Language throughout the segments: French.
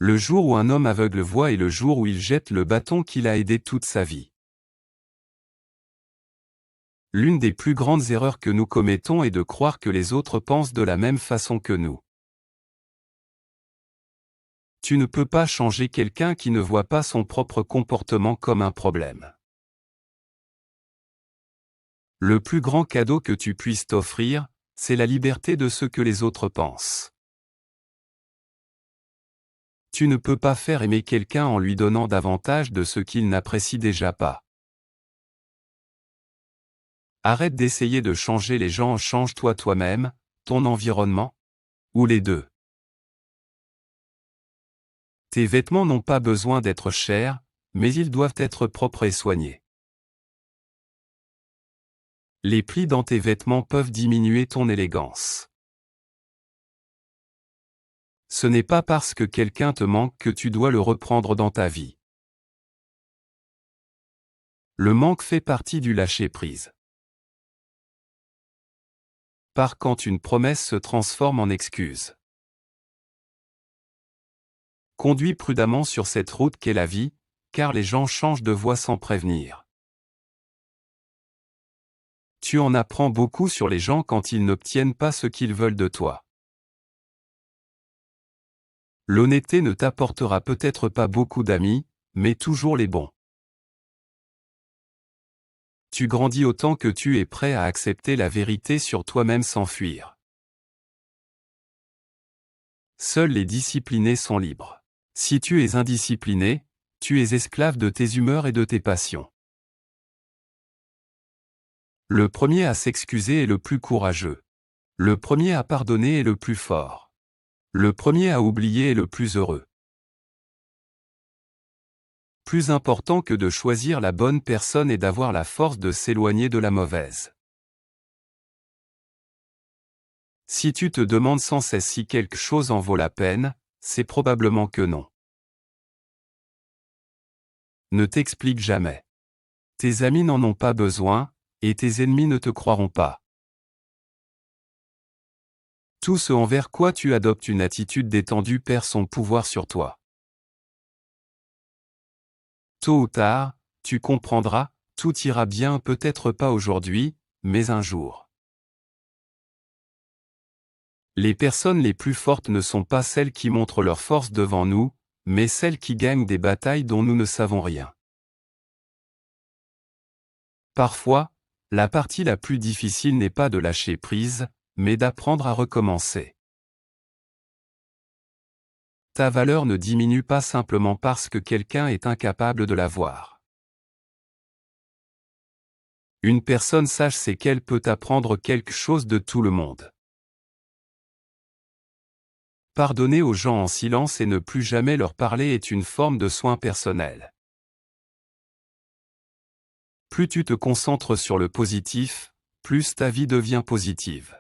Le jour où un homme aveugle voit est le jour où il jette le bâton qu'il a aidé toute sa vie. L'une des plus grandes erreurs que nous commettons est de croire que les autres pensent de la même façon que nous. Tu ne peux pas changer quelqu'un qui ne voit pas son propre comportement comme un problème. Le plus grand cadeau que tu puisses t'offrir, c'est la liberté de ce que les autres pensent. Tu ne peux pas faire aimer quelqu'un en lui donnant davantage de ce qu'il n'apprécie déjà pas. Arrête d'essayer de changer les gens, change-toi toi-même, ton environnement, ou les deux. Tes vêtements n'ont pas besoin d'être chers, mais ils doivent être propres et soignés. Les plis dans tes vêtements peuvent diminuer ton élégance. Ce n'est pas parce que quelqu'un te manque que tu dois le reprendre dans ta vie. Le manque fait partie du lâcher-prise. Par quand une promesse se transforme en excuse. Conduis prudemment sur cette route qu'est la vie, car les gens changent de voie sans prévenir. Tu en apprends beaucoup sur les gens quand ils n'obtiennent pas ce qu'ils veulent de toi. L'honnêteté ne t'apportera peut-être pas beaucoup d'amis, mais toujours les bons. Tu grandis autant que tu es prêt à accepter la vérité sur toi-même sans fuir. Seuls les disciplinés sont libres. Si tu es indiscipliné, tu es esclave de tes humeurs et de tes passions. Le premier à s'excuser est le plus courageux. Le premier à pardonner est le plus fort. Le premier à oublier est le plus heureux. Plus important que de choisir la bonne personne est d'avoir la force de s'éloigner de la mauvaise. Si tu te demandes sans cesse si quelque chose en vaut la peine, c'est probablement que non. Ne t'explique jamais. Tes amis n'en ont pas besoin, et tes ennemis ne te croiront pas. Tout ce envers quoi tu adoptes une attitude détendue perd son pouvoir sur toi. Tôt ou tard, tu comprendras, tout ira bien, peut-être pas aujourd'hui, mais un jour. Les personnes les plus fortes ne sont pas celles qui montrent leur force devant nous, mais celles qui gagnent des batailles dont nous ne savons rien. Parfois, la partie la plus difficile n'est pas de lâcher prise, mais d'apprendre à recommencer. Ta valeur ne diminue pas simplement parce que quelqu'un est incapable de la voir. Une personne sage sait qu'elle peut apprendre quelque chose de tout le monde. Pardonner aux gens en silence et ne plus jamais leur parler est une forme de soin personnel. Plus tu te concentres sur le positif, plus ta vie devient positive.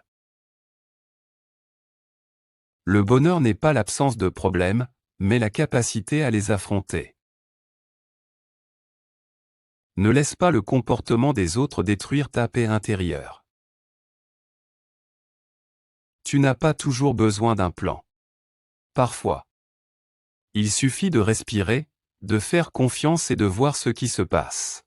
Le bonheur n'est pas l'absence de problèmes, mais la capacité à les affronter. Ne laisse pas le comportement des autres détruire ta paix intérieure. Tu n'as pas toujours besoin d'un plan. Parfois, il suffit de respirer, de faire confiance et de voir ce qui se passe.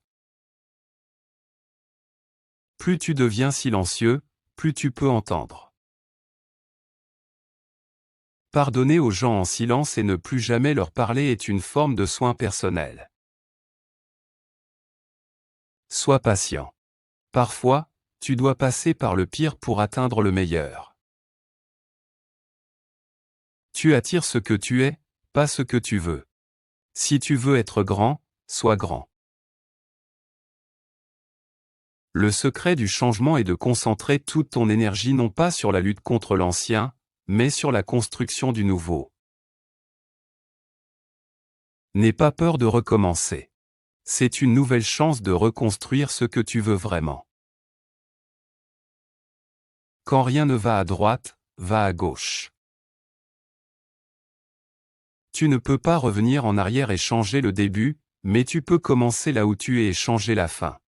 Plus tu deviens silencieux, plus tu peux entendre. Pardonner aux gens en silence et ne plus jamais leur parler est une forme de soin personnel. Sois patient. Parfois, tu dois passer par le pire pour atteindre le meilleur. Tu attires ce que tu es, pas ce que tu veux. Si tu veux être grand, sois grand. Le secret du changement est de concentrer toute ton énergie non pas sur la lutte contre l'ancien, mais sur la construction du nouveau. N'aie pas peur de recommencer. C'est une nouvelle chance de reconstruire ce que tu veux vraiment. Quand rien ne va à droite, va à gauche. Tu ne peux pas revenir en arrière et changer le début, mais tu peux commencer là où tu es et changer la fin.